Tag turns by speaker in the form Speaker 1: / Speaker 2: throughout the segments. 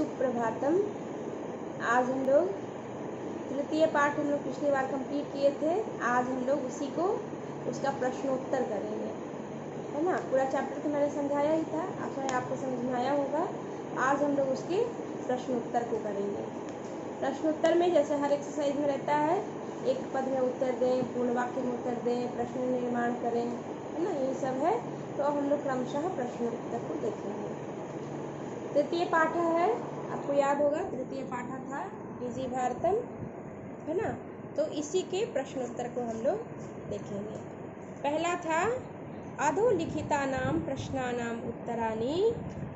Speaker 1: सुप्रभातम। आज हम लोग तृतीय पाठ हम लोग पिछली बार कंप्लीट किए थे। आज हम लोग उसी को उसका प्रश्नोत्तर करेंगे, है ना। पूरा चैप्टर तो मैंने समझाया ही था, आशा है आपको समझ में आया होगा। आज हम लोग उसके प्रश्नोत्तर को करेंगे। प्रश्नोत्तर में जैसे हर एक्सरसाइज में रहता है, एक पद में उत्तर दें, पूर्ण वाक्य में उत्तर दें, प्रश्न निर्माण करें, है ना, यही सब है। तो अब हम लोग क्रमशः प्रश्नोत्तर को देखेंगे। तृतीय पाठ है, आपको याद होगा तृतीय पाठ था निजी भारतम, है ना। तो इसी के प्रश्नोत्तर को हम लोग देखेंगे। पहला था अधोलिखितानां प्रश्नानां उत्तराणि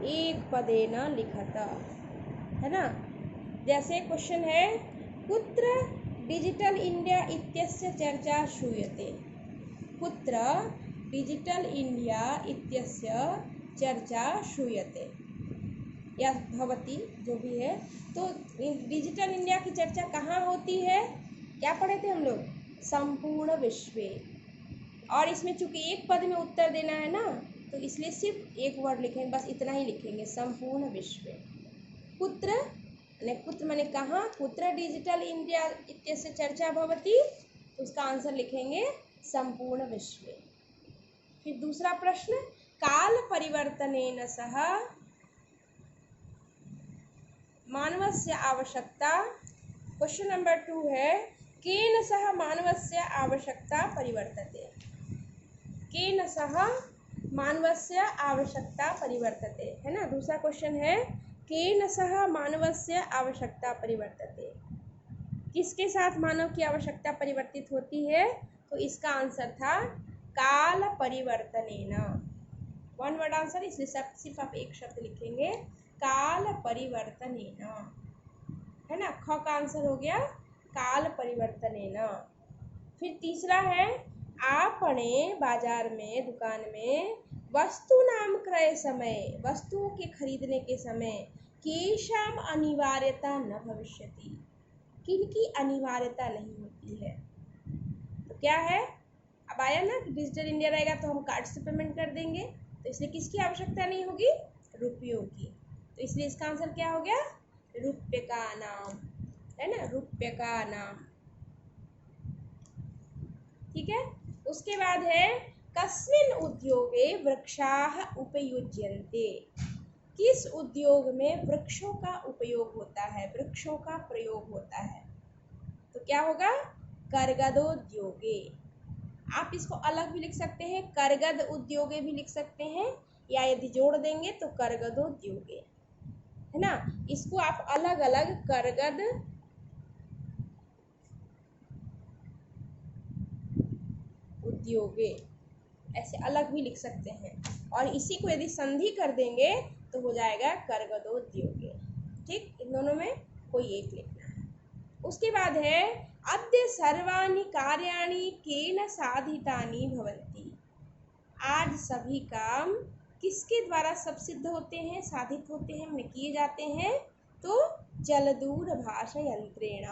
Speaker 1: एक पदेन लिखत, है ना। जैसे क्वेश्चन है, कुत्र डिजिटल इंडिया इत्यस्य चर्चा श्रूयते। कुत्र डिजिटल इंडिया इत्यस्य चर्चा श्रूयते या भवति, जो भी है। तो डिजिटल इंडिया की चर्चा कहाँ होती है? क्या पढ़े थे हम लोग? संपूर्ण विश्व। और इसमें चूंकि एक पद में उत्तर देना है ना, तो इसलिए सिर्फ एक वर्ड लिखेंगे, बस इतना ही लिखेंगे, संपूर्ण विश्व। कुत्र कुत्र माने कहाँ, कुत्र डिजिटल इंडिया इत्यस्य चर्चा भवति, तो उसका आंसर लिखेंगे संपूर्ण विश्व। फिर दूसरा प्रश्न, काल परिवर्तनेन सह मानवस्य आवश्यकता। क्वेश्चन नंबर 2 है, केन सह मानवस्य आवश्यकता परिवर्तते। केन सह मानवस्य आवश्यकता परिवर्तते, है ना। दूसरा क्वेश्चन है, केन सह मानवस्य आवश्यकता परिवर्तते, किसके साथ मानव की आवश्यकता परिवर्तित होती है? तो इसका आंसर था काल परिवर्तनेन। वन वर्ड आंसर, इसलिए सिर्फ आप एक शब्द लिखेंगे, काल परिवर्तनेन, है ना। ख का आंसर हो गया काल परिवर्तनेन। फिर तीसरा है, आपने बाजार में, दुकान में वस्तु नाम क्रय समय, वस्तुओं के खरीदने के समय केषाम अनिवार्यता न भविष्यति, किनकी अनिवार्यता नहीं होती है। तो क्या है, अब आया ना कि डिजिटल इंडिया रहेगा तो हम कार्ड से पेमेंट कर देंगे, तो इसलिए किसकी आवश्यकता नहीं होगी? रुपयों की। तो इसलिए इसका आंसर क्या हो गया? रुपये का नाम, है ना, रुपये का नाम। ठीक है। उसके बाद है, कस्मिन् उद्योगे वृक्षाः उपयुज्यन्ते। किस उद्योग में वृक्षों का उपयोग होता है, वृक्षों का प्रयोग होता है? तो क्या होगा? कर्गदोद्योगे। आप इसको अलग भी लिख सकते हैं, कर्गद उद्योगे भी लिख सकते हैं, या यदि जोड़ देंगे तो कर्गदोद्योगे, है ना। इसको आप अलग अलग कर्गद उद्योगे ऐसे अलग भी लिख सकते हैं, और इसी को यदि संधि कर देंगे तो हो जाएगा कर्गदोद्योगे। ठीक, इन दोनों में कोई एक लिखना है। उसके बाद है, अद्य सर्वाणि कार्याणि केन साधितानि भवन्ति। आज सभी काम किसके द्वारा सब सिद्ध होते हैं, साधित होते हैं, में किए जाते हैं? तो जलदूरभाष यंत्रेण,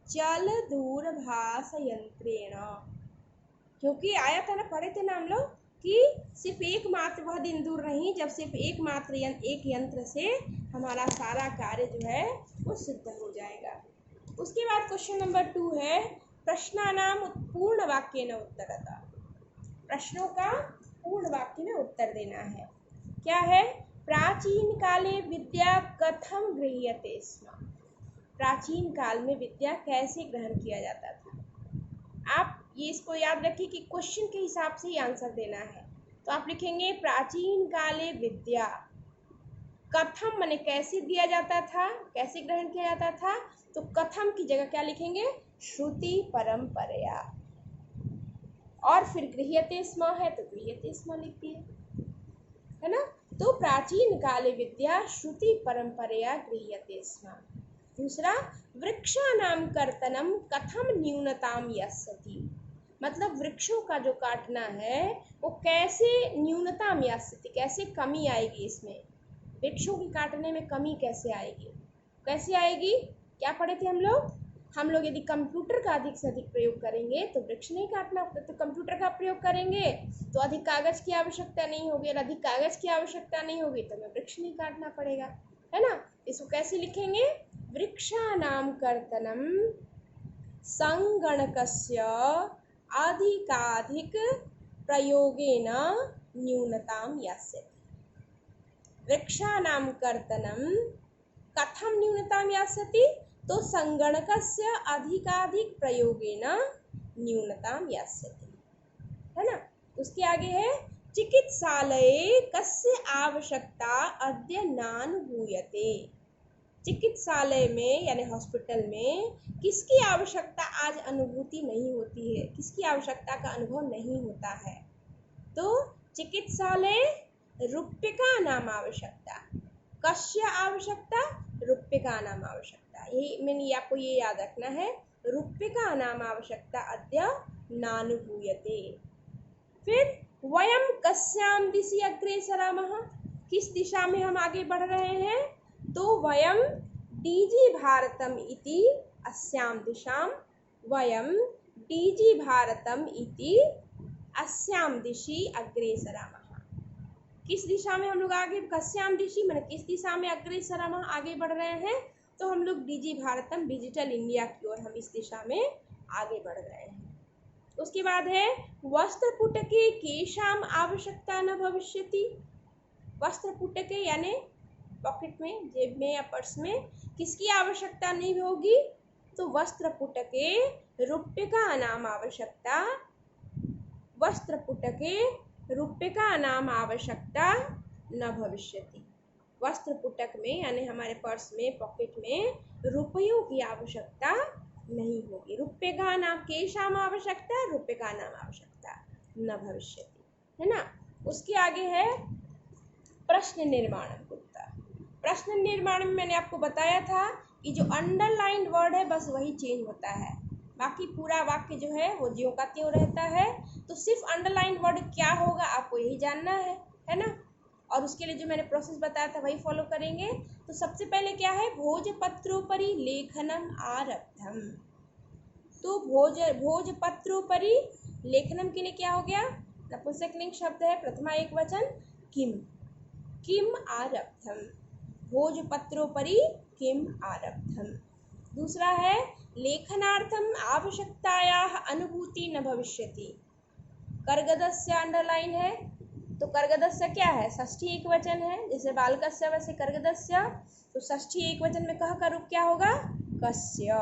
Speaker 1: जलदूरभाष यंत्रेण। क्योंकि आया था ना, पढ़े थे ना हम लोग कि सिर्फ एकमात्र वह दिन दूर नहीं जब सिर्फ एकमात्र एक यंत्र से हमारा सारा कार्य जो है वो सिद्ध हो जाएगा। उसके बाद क्वेश्चन नंबर 2 है, प्रश्नानाम पूर्ण वाक्य न उत्तरता। प्रश्नों का पूर्ण वाक्य में उत्तर देना है। क्या है? प्राचीन काले विद्या कथम गृह्यते स्म। प्राचीन काल में विद्या कैसे ग्रहण किया जाता था? आप ये इसको याद रखिए कि क्वेश्चन के हिसाब से ही आंसर देना है। तो आप लिखेंगे प्राचीन काले विद्या, कथम माने कैसे दिया जाता था, कैसे ग्रहण किया जाता था। तो कथम की जगह क्या लिखेंगे? श्रुति परंपरया। और फिर गृह्यते स्म है तो गृह्यते स्म लिख दिए, है ना। तो प्राचीन काले विद्या श्रुति परंपरया गृह्यते स्म। दूसरा, वृक्षानाम कर्तनम कथम न्यूनताम यस्यति। मतलब वृक्षों का जो काटना है वो कैसे न्यूनताम यस्यति, कैसे कमी आएगी इसमें, वृक्षों की काटने में कमी कैसे आएगी, कैसे आएगी? क्या पढ़े थे हम लोग? हम लोग यदि कंप्यूटर का अधिक से अधिक प्रयोग करेंगे तो वृक्ष नहीं काटना, तो कंप्यूटर का प्रयोग करेंगे तो अधिक कागज की आवश्यकता नहीं होगी, और अधिक कागज की आवश्यकता नहीं होगी तो हमें वृक्ष नहीं काटना पड़ेगा। है ना। इसको कैसे लिखेंगे? वृक्षाणाम कर्तनम संगणकस्य अधिकाधिक प्रयोगेन न्यूनताम यास्यति। वृक्षाणाम कर्तनम कथम न्यूनताम यास्यति? तो संगणकस्य अधिकाधिक प्रयोगेन न्यूनताम यास्यति, है ना। उसके आगे है चिकित्सालये कस्य आवश्यकता अद्य नानुभूयते। चिकित्सालय में यानी हॉस्पिटल में किसकी आवश्यकता आज अनुभूति नहीं होती है, किसकी आवश्यकता का अनुभव नहीं होता है? तो चिकित्सालय रूप्यका नाम आवश्यकता, कस्य आवश्यकता? रूप्यका नाम आवश्यकता। यही मैंने आपको ये याद रखना है, रूप्यका नाम आवश्यकता अद्य नानुभूयते। फिर वयम कस्याम दिशि अग्रेसरामः, किस दिशा में हम आगे बढ़ रहे हैं? तो वयम डीजी भारतम इति अस्याम दिशाम, वयम डीजी भारतम इति अस्याम दिशि अग्रेसरामः। किस दिशा में हम लोग आगे? कस्याम दिशि मैंने किस दिशा में अग्रेसरामः आगे बढ़ रहे हैं? तो हम लोग डीजी भारतम डिजिटल इंडिया की ओर हम इस दिशा में आगे बढ़ रहे हैं। उसके बाद है वस्त्रपुटके केशाम आवश्यकता न भविष्यति। वस्त्रपुटके यानी पॉकेट में, जेब में या पर्स में किसकी आवश्यकता नहीं होगी? तो वस्त्रपुटके रूप्यका नाम आवश्यकता, वस्त्रपुटके रूप्यका नाम आवश्यकता न भविष्यति। वस्त्रपुटक में यानी हमारे पर्स में, पॉकेट में रुपयों की आवश्यकता नहीं होगी। रूप्यका नाम केशाम आवश्यकता, रूप्यका नाम आवश्यकता न भविष्यति, है ना। उसके आगे है प्रश्न निर्माण कुत्ता। प्रश्न निर्माण में मैंने आपको बताया था कि जो अंडरलाइंड वर्ड है बस वही चेंज होता है, बाकी पूरा वाक्य जो है वो ज्यों का त्यों रहता है। तो सिर्फ अंडरलाइंड वर्ड क्या होगा आपको यही जानना है ना। और उसके लिए जो मैंने प्रोसेस बताया था वही फॉलो करेंगे। तो सबसे पहले क्या है? भोजपत्रोपरि लेखनम आरब्धम। तो भोजपत्रोपरि लेखनम के लिए क्या हो गया? नपुंसकलिंग शब्द है, प्रथमा एक वचन किम, किम आरब्धम। भोजपत्रोपरि किम आरब्धम। दूसरा है लेखनार्थम आवश्यकतायाः अनुभूति न भविष्यति। कर्गदस्य अंडरलाइन है, तो कर्गदस्य क्या है? षष्ठी एक वचन है, जैसे बालकस्य वैसे कर्गदस्य। तो षष्ठी एक वचन में कह का रूप क्या होगा? कस्य।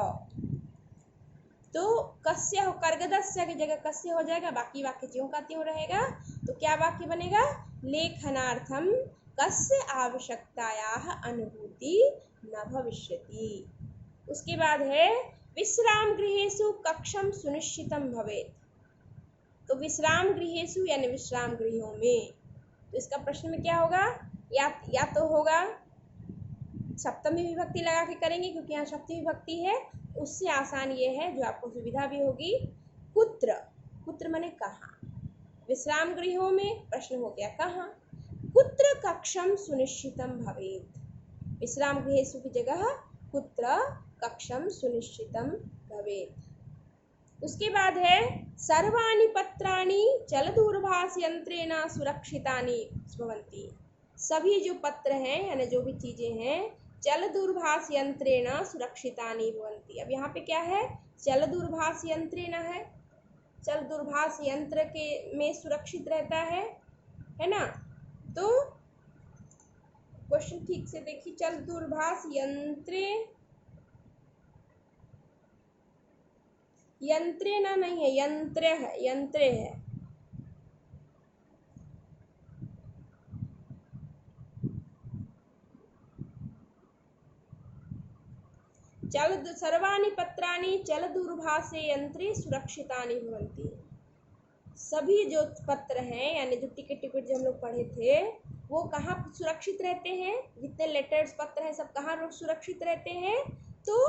Speaker 1: तो कस्य हो, कर्गदस्य की जगह कस्य हो जाएगा, बाकी वाक्य ज्यों का त्यों रहेगा। तो क्या वाक्य बनेगा? लेखनार्थम कस्य आवश्यकतायाः अनुभूति न भविष्यति। उसके बाद है विश्राम गृहेषु कक्षम सुनिश्चितम भवेत्। तो विश्राम गृहेषु यानी विश्राम गृहों में, तो इसका प्रश्न में क्या होगा? या तो होगा सप्तमी विभक्ति लगा के करेंगे क्योंकि यहाँ सप्तमी विभक्ति है, उससे आसान ये है जो आपको सुविधा भी होगी। कुत्र, कुत्र माने कहाँ, विश्राम गृहों में, प्रश्न हो गया कहाँ। कुत्र कक्षम सुनिश्चितम भवेत्, विश्राम गृहेषु की जगह कुत्र कक्षम सुनिश्चितम भवेत्। उसके बाद है सर्वाणि पत्राणि जलदूरभाष यंत्रेण सुरक्षितानि भवन्ति। सभी जो पत्र हैं यानी जो भी चीजें हैं जलदूरभाष यंत्रेण सुरक्षितानि भवन्ति। अब यहाँ पे क्या है? जलदूरभाष यंत्रेण है, जलदूरभाष यंत्र के में सुरक्षित रहता है ना। तो क्वेश्चन ठीक से देखिए, जलदूरभाष यंत्रे, यंत्रेण नहीं है, यंत्र है, यंत्रे है। सर्वाणि पत्राणि जलदूरभाषे यंत्रे सुरक्षितानि भवन्ति। सभी जो पत्र हैं यानी जो टिकट जो हम लोग पढ़े थे वो कहाँ सुरक्षित रहते हैं? जितने लेटर्स पत्र हैं सब कहाँ सुरक्षित रहते हैं? तो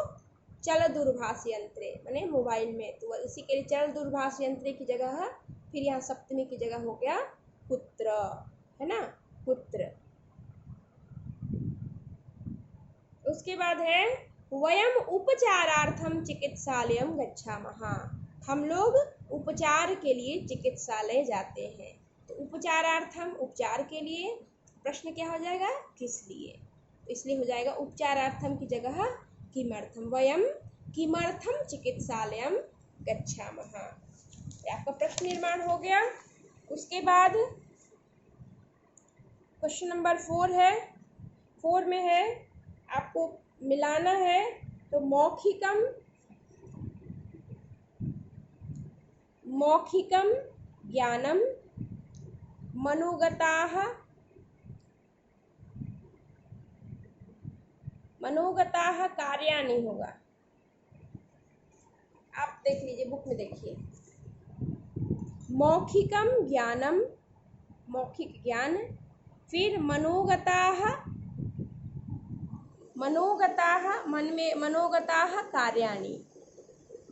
Speaker 1: चल दूरभाष यंत्रे माने मोबाइल में। तो इसी के लिए चल दूरभाष यंत्रे की जगह फिर यहाँ सप्तमी की जगह हो गया पुत्र, है ना, पुत्र। उसके बाद है वयम उपचारार्थम चिकित्सालयम गच्छामः। हम लोग उपचार के लिए चिकित्सालय जाते हैं। तो उपचारार्थम उपचार के लिए, प्रश्न क्या हो जाएगा? किस लिए? इसलिए हो जाएगा उपचारार्थम की जगह किमर्थम। वयम किमर्थम चिकित्सालयम गच्छामः। आपका प्रश्न निर्माण हो गया। उसके बाद क्वेश्चन नंबर 4 है। 4 में है आपको मिलाना है, तो मौखिकम ज्ञानम मनोगताः कार्याणि होगा। आप देख लीजिए, बुक में देखिए। मौखिकम ज्ञानम, मौखिक ज्ञान, फिर मनोगताः मन में मनोगताः कार्याणि,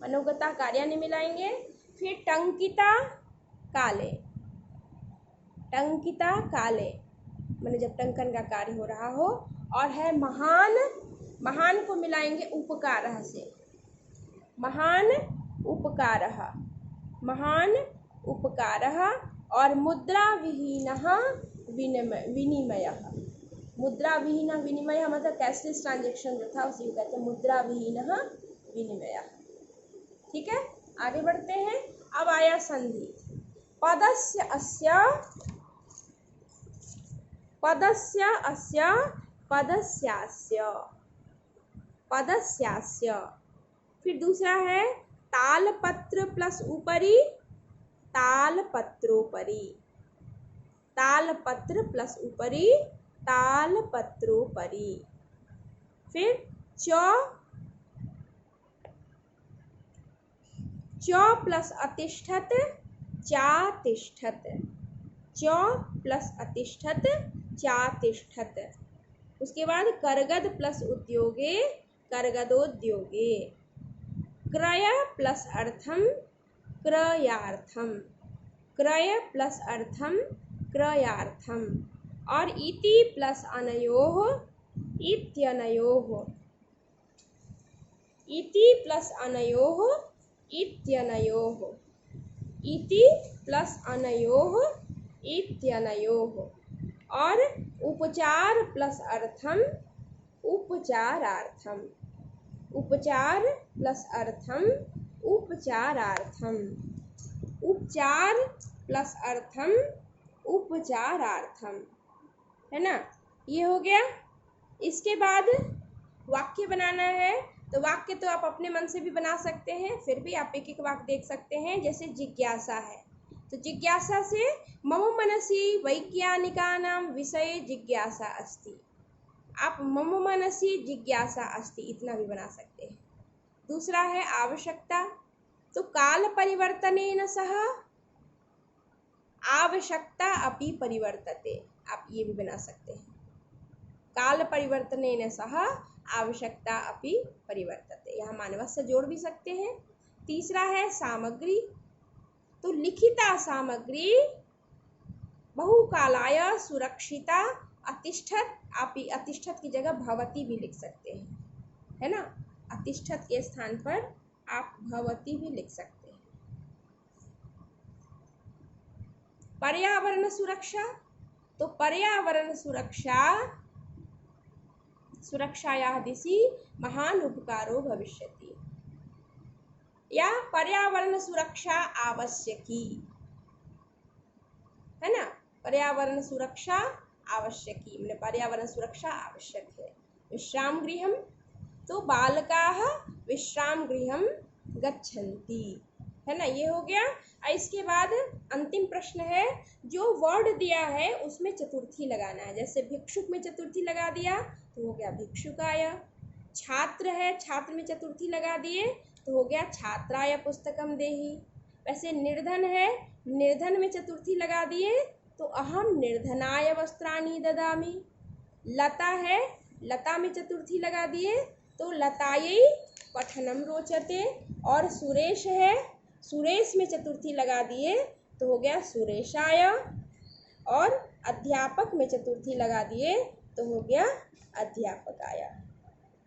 Speaker 1: मनोगता कार्याणि मिलाएंगे। फिर टंकिता काले, टंकिता काले मैंने जब टंकन का कार्य हो रहा हो। और है महान, महान को मिलाएंगे उपकारः से, महान उपकारः, महान उपकारः। और मुद्रा विहीनः विनिमयः, मुद्रा विहीन विनिमय मतलब कैशलेस ट्रांजेक्शन जो था उसी को कहते हैं मुद्रा विहीनः विनिमयः। ठीक है, आगे बढ़ते हैं। अब आया संधि। पदस्य अस्य, पदस्य अस्य, पदस्यास्य, पदस्यास्य। फिर दूसरा है तालपत्र प्लस उपरि, तालपत्रोपरि, तालपत्र प्लस उपरि, तालपत्रोपरि। फिर च प्लस अतिष्ठत, चातिष्ठत, च प्लस अतिष्ठत, चातिष्ठत। उसके बाद करगद प्लस उद्योगे, करगदोद्योगे। क्रय प्लस अर्थम, क्रयार्थम, क्रय प्लस अर्थम, क्रयार्थम। और इति प्लस अनयोः, इत्यनयोः, इति प्लस अनयोः, इत्यनयोः, इति प्लस अनयोः, इत्यनयोः। और उपचार प्लस अर्थम, उपचारार्थम, उपचार प्लस अर्थम, उपचारार्थम, उपचार प्लस अर्थम, उपचारार्थम। है ना, ये हो गया। इसके बाद वाक्य बनाना है। तो वाक्य तो आप अपने मन से भी बना सकते हैं, फिर भी आप एक एक वाक्य देख सकते हैं। जैसे जिज्ञासा है, तो जिज्ञासा से मम मनसि वैज्ञानिकानां विषये जिज्ञासा अस्ति, आप मम मनसि जिज्ञासा अस्ति इतना भी बना सकते हैं। दूसरा है आवश्यकता, तो काल परिवर्तनेन सह आवश्यकता अपि परिवर्तते, आप ये भी बना सकते हैं। काल परिवर्तनेन सह आवश्यकता अपि परिवर्तते, यहाँ मानवस्य जोड़ भी सकते हैं। तीसरा है सामग्री, तो लिखिता सामग्री बहुकालाय सुरक्षिता अतिष्ठत, आप अतिष्ठत की जगह भवती भी लिख सकते हैं, है ना। अतिष्ठत के स्थान पर आप भवती भी लिख सकते हैं। पर्यावरण सुरक्षा, तो पर्यावरण सुरक्षा, सुरक्षायाः दिशि महान उपकारो भविष्यति, या पर्यावरण सुरक्षा आवश्यकी, है ना। पर्यावरण सुरक्षा आवश्यकी मतलब पर्यावरण सुरक्षा आवश्यक है। विश्राम गृहम, तो बालकाः विश्राम गृहम गच्छन्ति, है ना, ये हो गया। इसके बाद अंतिम प्रश्न है, जो वर्ड दिया है उसमें चतुर्थी लगाना है। जैसे भिक्षुक में चतुर्थी लगा दिया तो हो गया भिक्षुकाय। छात्र है, छात्र में चतुर्थी लगा दिए तो हो गया छात्राय पुस्तकम देहि। वैसे निर्धन है, निर्धन में चतुर्थी लगा दिए तो अहम निर्धनाय वस्त्राणि ददामि। लता है, लता में चतुर्थी लगा दिए तो लतायै पठनम रोचते। और सुरेश है, सुरेश में चतुर्थी लगा दिए तो हो गया सुरेशाय। और अध्यापक में चतुर्थी लगा दिए तो हो गया अध्यापकाय,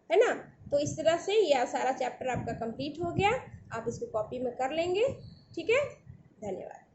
Speaker 1: है ना। तो इस तरह से यह सारा चैप्टर आपका कंप्लीट हो गया। आप इसको कॉपी में कर लेंगे। ठीक है, धन्यवाद।